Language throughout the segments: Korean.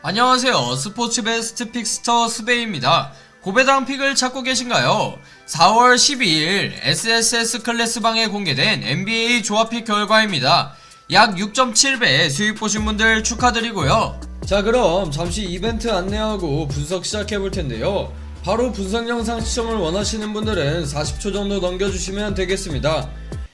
안녕하세요. 스포츠 베스트 픽스터 스베입니다. 고배당 픽을 찾고 계신가요? 4월 12일 SSS 클래스방에 공개된 NBA 조합픽 결과입니다. 약 6.7배 수익 보신 분들 축하드리고요. 자, 그럼 잠시 이벤트 안내하고 분석 시작해볼 텐데요. 바로 분석 영상 시청을 원하시는 분들은 40초 정도 넘겨주시면 되겠습니다.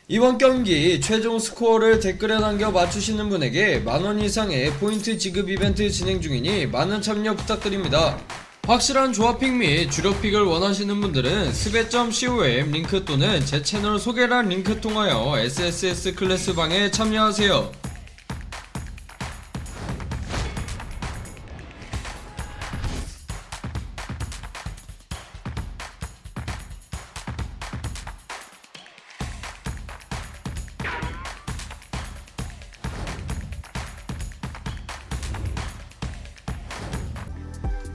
이번 경기 최종 스코어를 댓글에 남겨 맞추시는 분에게 만원 이상의 포인트 지급 이벤트 진행 중이니 많은 참여 부탁드립니다. 확실한 조합픽 및 주력픽을 원하시는 분들은 스베.com 링크 또는 제 채널 소개란 링크 통하여 SSS 클래스방에 참여하세요.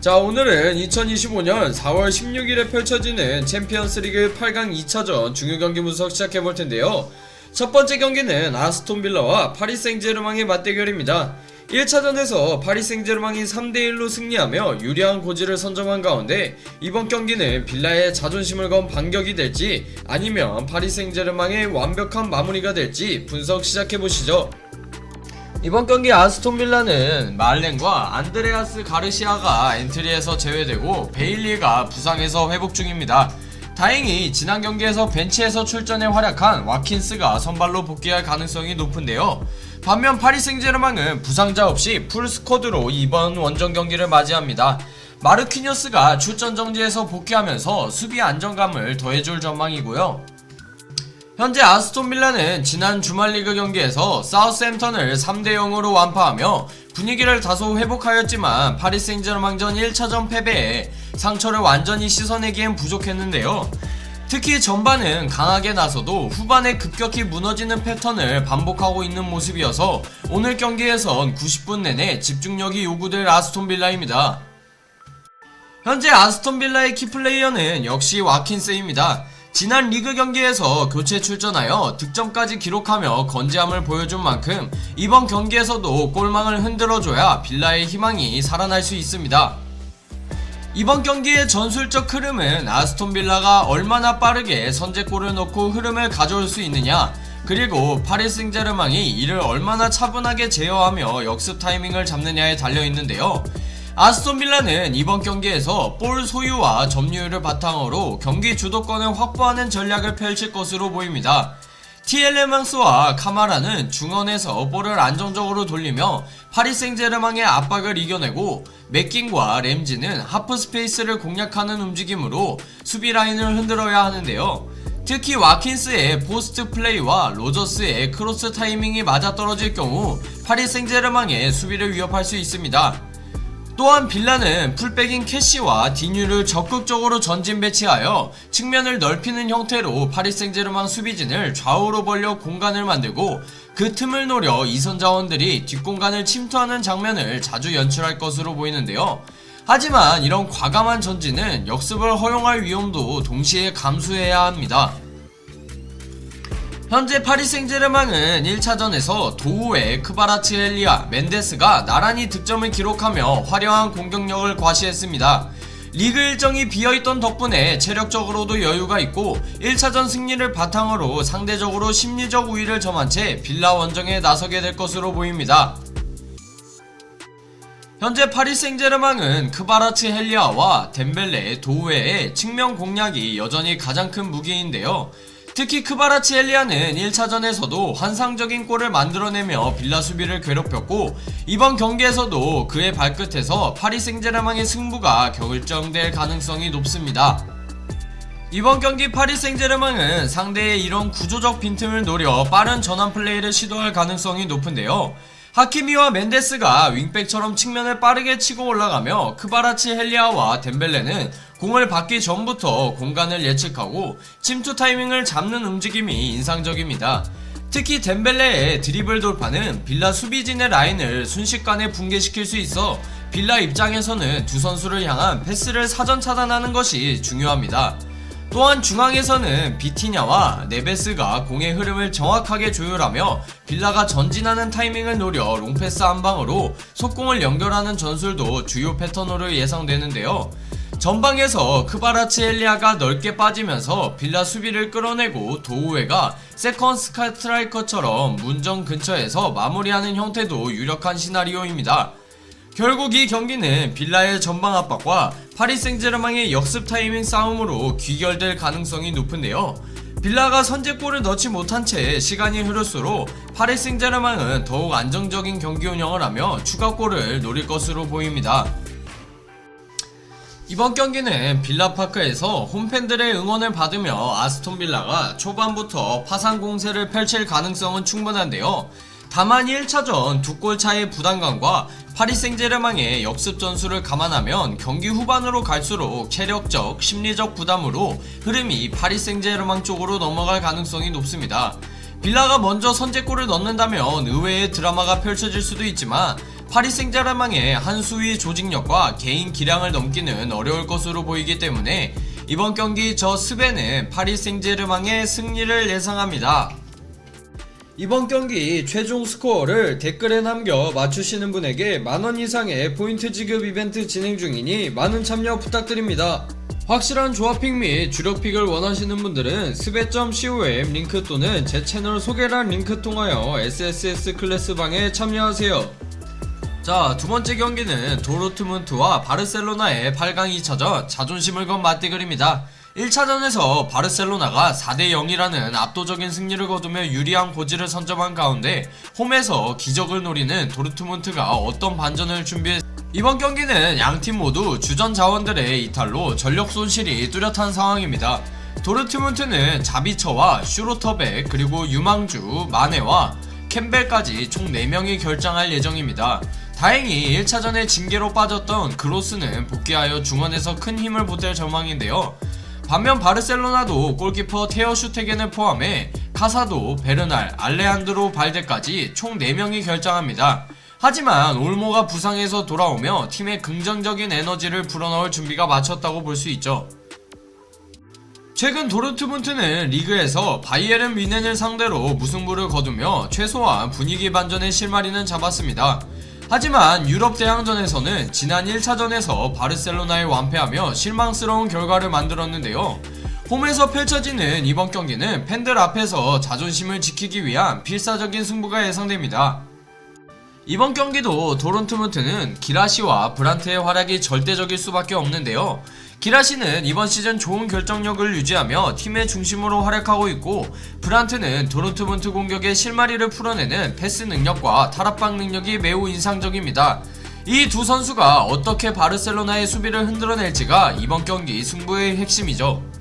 자, 오늘은 2025년 4월 16일에 펼쳐지는 챔피언스리그 8강 2차전 중요경기 분석 시작해볼텐데요. 첫번째 경기는 아스톤빌라와 파리 생제르맹의 맞대결입니다. 1차전에서 파리 생제르맹이 3대1로 승리하며 유리한 고지를 선점한 가운데 이번 경기는 빌라의 자존심을 건 반격이 될지 아니면 파리 생제르맹의 완벽한 마무리가 될지 분석 시작해보시죠. 이번 경기 아스톤빌라는 말렌과 안드레아스 가르시아가 엔트리에서 제외되고 베일리가 부상에서 회복 중입니다. 다행히 지난 경기에서 벤치에서 출전해 활약한 와킨스가 선발로 복귀할 가능성이 높은데요. 반면 파리 생제르맹은 부상자 없이 풀 스쿼드로 이번 원정 경기를 맞이합니다. 마르키뉴스가 출전 정지에서 복귀하면서 수비 안정감을 더해줄 전망이고요. 현재 아스톤빌라는 지난 주말 리그 경기에서 사우스햄턴을 3대0으로 완파하며 분위기를 다소 회복하였지만 파리 생제르맹전 1차전 패배에 상처를 완전히 씻어내기엔 부족했는데요. 특히 전반은 강하게 나서도 후반에 급격히 무너지는 패턴을 반복하고 있는 모습이어서 오늘 경기에선 90분 내내 집중력이 요구될 아스톤빌라입니다. 현재 아스톤빌라의 키플레이어는 역시 와킨스입니다. 지난 리그 경기에서 교체 출전하여 득점까지 기록하며 건재함을 보여준 만큼 이번 경기에서도 골망을 흔들어줘야 빌라의 희망이 살아날 수 있습니다. 이번 경기의 전술적 흐름은 아스톤빌라가 얼마나 빠르게 선제골을 넣고 흐름을 가져올 수 있느냐, 그리고 파리 생제르맹이 이를 얼마나 차분하게 제어하며 역습 타이밍을 잡느냐에 달려있는데요. 아스톤빌라는 이번 경기에서 볼 소유와 점유율을 바탕으로 경기 주도권을 확보하는 전략을 펼칠 것으로 보입니다. 티엘레망스와 카마라는 중원에서 볼을 안정적으로 돌리며 파리 생제르맹의 압박을 이겨내고 맥긴과 램지는 하프 스페이스를 공략하는 움직임으로 수비 라인을 흔들어야 하는데요. 특히 와킨스의 포스트 플레이와 로저스의 크로스 타이밍이 맞아떨어질 경우 파리 생제르맹의 수비를 위협할 수 있습니다. 또한 빌라는 풀백인 캐시와 디뉴를 적극적으로 전진 배치하여 측면을 넓히는 형태로 파리 생제르맹 수비진을 좌우로 벌려 공간을 만들고 그 틈을 노려 이선 자원들이 뒷공간을 침투하는 장면을 자주 연출할 것으로 보이는데요. 하지만 이런 과감한 전진은 역습을 허용할 위험도 동시에 감수해야 합니다. 현재 파리 생제르맹은 1차전에서 도우의 크바라츠헬리아, 멘데스가 나란히 득점을 기록하며 화려한 공격력을 과시했습니다. 리그 일정이 비어있던 덕분에 체력적으로도 여유가 있고 1차전 승리를 바탕으로 상대적으로 심리적 우위를 점한 채 빌라 원정에 나서게 될 것으로 보입니다. 현재 파리 생제르맹은 크바라츠헬리아와 덴벨레, 도우의 측면 공략이 여전히 가장 큰 무기인데요. 특히 크바라츠헬리아는 1차전에서도 환상적인 골을 만들어내며 빌라 수비를 괴롭혔고 이번 경기에서도 그의 발끝에서 파리 생제르맹의 승부가 결정될 가능성이 높습니다. 이번 경기 파리 생제르맹은 상대의 이런 구조적 빈틈을 노려 빠른 전환 플레이를 시도할 가능성이 높은데요. 하키미와 멘데스가 윙백처럼 측면을 빠르게 치고 올라가며 크바라츠헬리아와 덴벨레는 공을 받기 전부터 공간을 예측하고 침투 타이밍을 잡는 움직임이 인상적입니다. 특히 덴벨레의 드리블 돌파는 빌라 수비진의 라인을 순식간에 붕괴시킬 수 있어 빌라 입장에서는 두 선수를 향한 패스를 사전 차단하는 것이 중요합니다. 또한 중앙에서는 비티냐와 네베스가 공의 흐름을 정확하게 조율하며 빌라가 전진하는 타이밍을 노려 롱패스 한 방으로 속공을 연결하는 전술도 주요 패턴으로 예상되는데요. 전방에서 크바라츠엘리아가 넓게 빠지면서 빌라 수비를 끌어내고 도우에가 세컨 스트라이커처럼 문정 근처에서 마무리하는 형태도 유력한 시나리오입니다. 결국 이 경기는 빌라의 전방 압박과 파리 생제르맹의 역습 타이밍 싸움으로 귀결될 가능성이 높은데요. 빌라가 선제골을 넣지 못한 채 시간이 흐를수록 파리 생제르맹은 더욱 안정적인 경기 운영을 하며 추가골을 노릴 것으로 보입니다. 이번 경기는 빌라파크에서 홈팬들의 응원을 받으며 아스톤 빌라가 초반부터 파상 공세를 펼칠 가능성은 충분한데요. 다만 1차전 2골 차의 부담감과 파리 생제르맹의 역습 전술을 감안하면 경기 후반으로 갈수록 체력적, 심리적 부담으로 흐름이 파리 생제르맹 쪽으로 넘어갈 가능성이 높습니다. 빌라가 먼저 선제골을 넣는다면 의외의 드라마가 펼쳐질 수도 있지만 파리 생제르맹의 한 수위 조직력과 개인 기량을 넘기는 어려울 것으로 보이기 때문에 이번 경기 저 스벤은 파리 생제르맹의 승리를 예상합니다. 이번 경기 최종 스코어를 댓글에 남겨 맞추시는 분에게 만원 이상의 포인트 지급 이벤트 진행 중이니 많은 참여 부탁드립니다. 확실한 조합픽 및 주력픽을 원하시는 분들은 스베.com 링크 또는 제 채널 소개란 링크 통하여 SSS 클래스방에 참여하세요. 자, 두번째 경기는 도르트문트와 바르셀로나의 8강 2차전 자존심을 건 맞대결입니다. 1차전에서 바르셀로나가 4대0이라는 압도적인 승리를 거두며 유리한 고지를 선점한 가운데 홈에서 기적을 노리는 도르트문트가 어떤 반전을 이번 경기는 양팀 모두 주전 자원들의 이탈로 전력 손실이 뚜렷한 상황입니다. 도르트문트는 자비처와 슈로터백 그리고 유망주, 마네와 캠벨까지 총 4명이 결장할 예정입니다. 다행히 1차전에 징계로 빠졌던 그로스는 복귀하여 중원에서 큰 힘을 보탤 전망인데요. 반면 바르셀로나도 골키퍼 테어 슈테겐을 포함해 카사도, 베르날, 알레한드로 발데까지 총 4명이 결장합니다. 하지만 올모가 부상에서 돌아오며 팀의 긍정적인 에너지를 불어넣을 준비가 마쳤다고 볼 수 있죠. 최근 도르트문트는 리그에서 바이에른 뮌헨을 상대로 무승부를 거두며 최소한 분위기 반전의 실마리는 잡았습니다. 하지만 유럽 대항전에서는 지난 1차전에서 바르셀로나에 완패하며 실망스러운 결과를 만들었는데요. 홈에서 펼쳐지는 이번 경기는 팬들 앞에서 자존심을 지키기 위한 필사적인 승부가 예상됩니다. 이번 경기도 도르트문트는 기라시와 브란트의 활약이 절대적일 수밖에 없는데요. 기라시는 이번 시즌 좋은 결정력을 유지하며 팀의 중심으로 활약하고 있고, 브란트는 도르트문트 공격의 실마리를 풀어내는 패스 능력과 탈압박 능력이 매우 인상적입니다. 이 두 선수가 어떻게 바르셀로나의 수비를 흔들어낼지가 이번 경기 승부의 핵심이죠.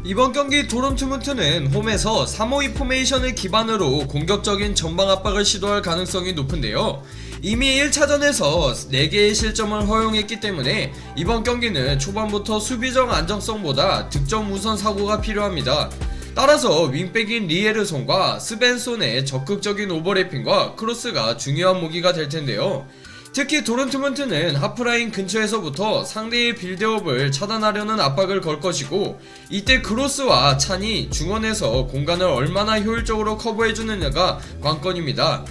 이번 경기 도르트문트는 홈에서 3-5-2 포메이션을 기반으로 공격적인 전방 압박을 시도할 가능성이 높은데요. 이미 1차전에서 4개의 실점을 허용했기 때문에 이번 경기는 초반부터 수비적 안정성보다 득점 우선 사고가 필요합니다. 따라서 윙백인 리에르송과 스벤손의 적극적인 오버래핑과 크로스가 중요한 무기가 될 텐데요. 특히 도르트문트는 하프라인 근처에서부터 상대의 빌드업을 차단하려는 압박을 걸 것이고, 이때 크로스와 찬이 중원에서 공간을 얼마나 효율적으로 커버해주느냐가 관건입니다.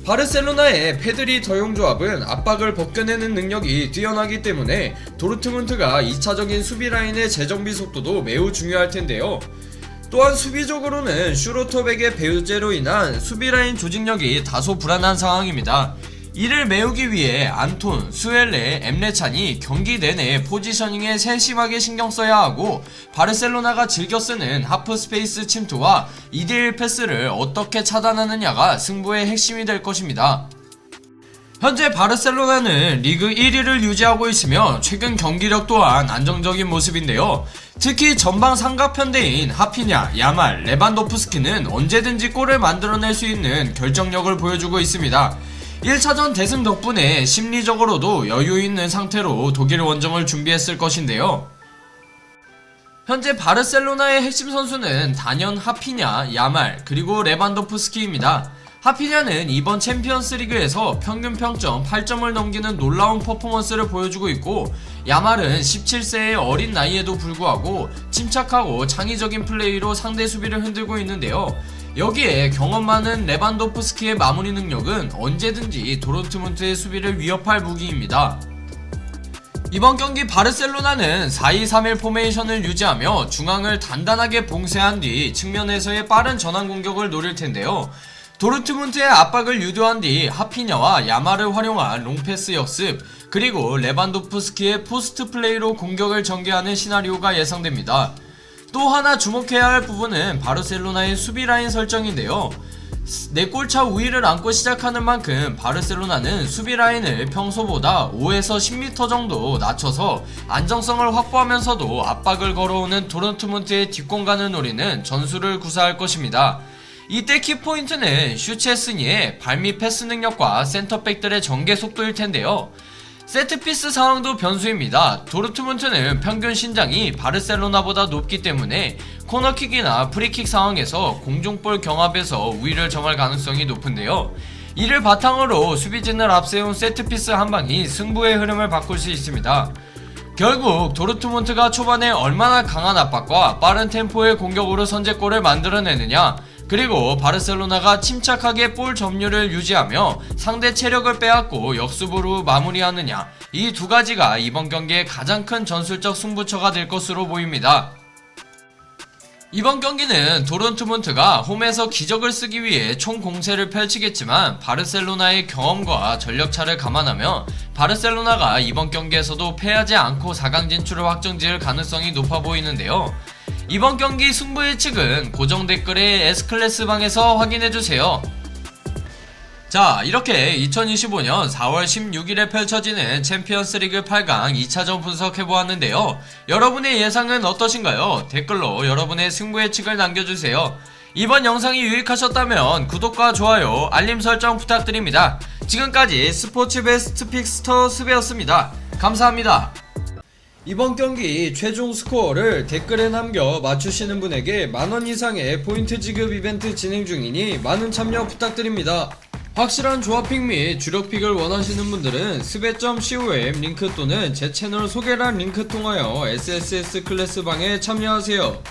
바르셀로나의 페드리 더용 조합은 압박을 벗겨내는 능력이 뛰어나기 때문에 도르트문트가 2차적인 수비 라인의 재정비 속도도 매우 중요할 텐데요. 또한 수비적으로는 슈로터백의 배우제로 인한 수비 라인 조직력이 다소 불안한 상황입니다. 이를 메우기 위해 안톤, 수엘레, 엠레찬이 경기 내내 포지셔닝에 세심하게 신경 써야 하고, 바르셀로나가 즐겨 쓰는 하프 스페이스 침투와 2대1 패스를 어떻게 차단하느냐가 승부의 핵심이 될 것입니다. 현재 바르셀로나는 리그 1위를 유지하고 있으며 최근 경기력 또한 안정적인 모습인데요. 특히 전방 삼각편대인 하피냐, 야말, 레반도프스키는 언제든지 골을 만들어낼 수 있는 결정력을 보여주고 있습니다. 1차전 대승 덕분에 심리적으로도 여유있는 상태로 독일 원정을 준비했을 것인데요. 현재 바르셀로나의 핵심 선수는 단연 하피냐, 야말, 그리고 레반도프스키입니다. 하피냐는 이번 챔피언스 리그에서 평균 평점 8점을 넘기는 놀라운 퍼포먼스를 보여주고 있고, 야말은 17세의 어린 나이에도 불구하고 침착하고 창의적인 플레이로 상대 수비를 흔들고 있는데요. 여기에 경험 많은 레반도프스키의 마무리 능력은 언제든지 도르트문트의 수비를 위협할 무기입니다. 이번 경기 바르셀로나는 4-2-3-1 포메이션을 유지하며 중앙을 단단하게 봉쇄한 뒤 측면에서의 빠른 전환 공격을 노릴 텐데요. 도르트문트의 압박을 유도한 뒤 하피냐와 야말을 활용한 롱패스 역습, 그리고 레반도프스키의 포스트 플레이로 공격을 전개하는 시나리오가 예상됩니다. 또 하나 주목해야 할 부분은 바르셀로나의 수비 라인 설정인데요. 4골차 우위를 안고 시작하는 만큼 바르셀로나는 수비 라인을 평소보다 5에서 10m 정도 낮춰서 안정성을 확보하면서도 압박을 걸어오는 도르트문트의 뒷공간을 노리는 전술을 구사할 것입니다. 이때 키포인트는 슈체스니의 발밑 패스 능력과 센터백들의 전개 속도일 텐데요. 세트피스 상황도 변수입니다. 도르트문트는 평균 신장이 바르셀로나보다 높기 때문에 코너킥이나 프리킥 상황에서 공중볼 경합에서 우위를 점할 가능성이 높은데요. 이를 바탕으로 수비진을 앞세운 세트피스 한 방이 승부의 흐름을 바꿀 수 있습니다. 결국 도르트문트가 초반에 얼마나 강한 압박과 빠른 템포의 공격으로 선제골을 만들어내느냐, 그리고 바르셀로나가 침착하게 볼 점유를 유지하며 상대 체력을 빼앗고 역습으로 마무리하느냐, 이 두 가지가 이번 경기의 가장 큰 전술적 승부처가 될 것으로 보입니다. 이번 경기는 도르트문트가 홈에서 기적을 쓰기 위해 총공세를 펼치겠지만, 바르셀로나의 경험과 전력차를 감안하며 바르셀로나가 이번 경기에서도 패하지 않고 4강 진출을 확정지을 가능성이 높아 보이는데요. 이번 경기 승부 예측은 고정 댓글의 S클래스 방에서 확인해주세요. 자, 이렇게 2025년 4월 16일에 펼쳐지는 챔피언스리그 8강 2차전 분석해보았는데요. 여러분의 예상은 어떠신가요? 댓글로 여러분의 승부 예측을 남겨주세요. 이번 영상이 유익하셨다면 구독과 좋아요, 알림 설정 부탁드립니다. 지금까지 스포츠 베스트 픽스터 스베였습니다. 감사합니다. 이번 경기 최종 스코어를 댓글에 남겨 맞추시는 분에게 만원 이상의 포인트 지급 이벤트 진행 중이니 많은 참여 부탁드립니다. 확실한 조합픽 및 주력픽을 원하시는 분들은 스베.com 링크 또는 제 채널 소개란 링크 통하여 SSS 클래스 방에 참여하세요.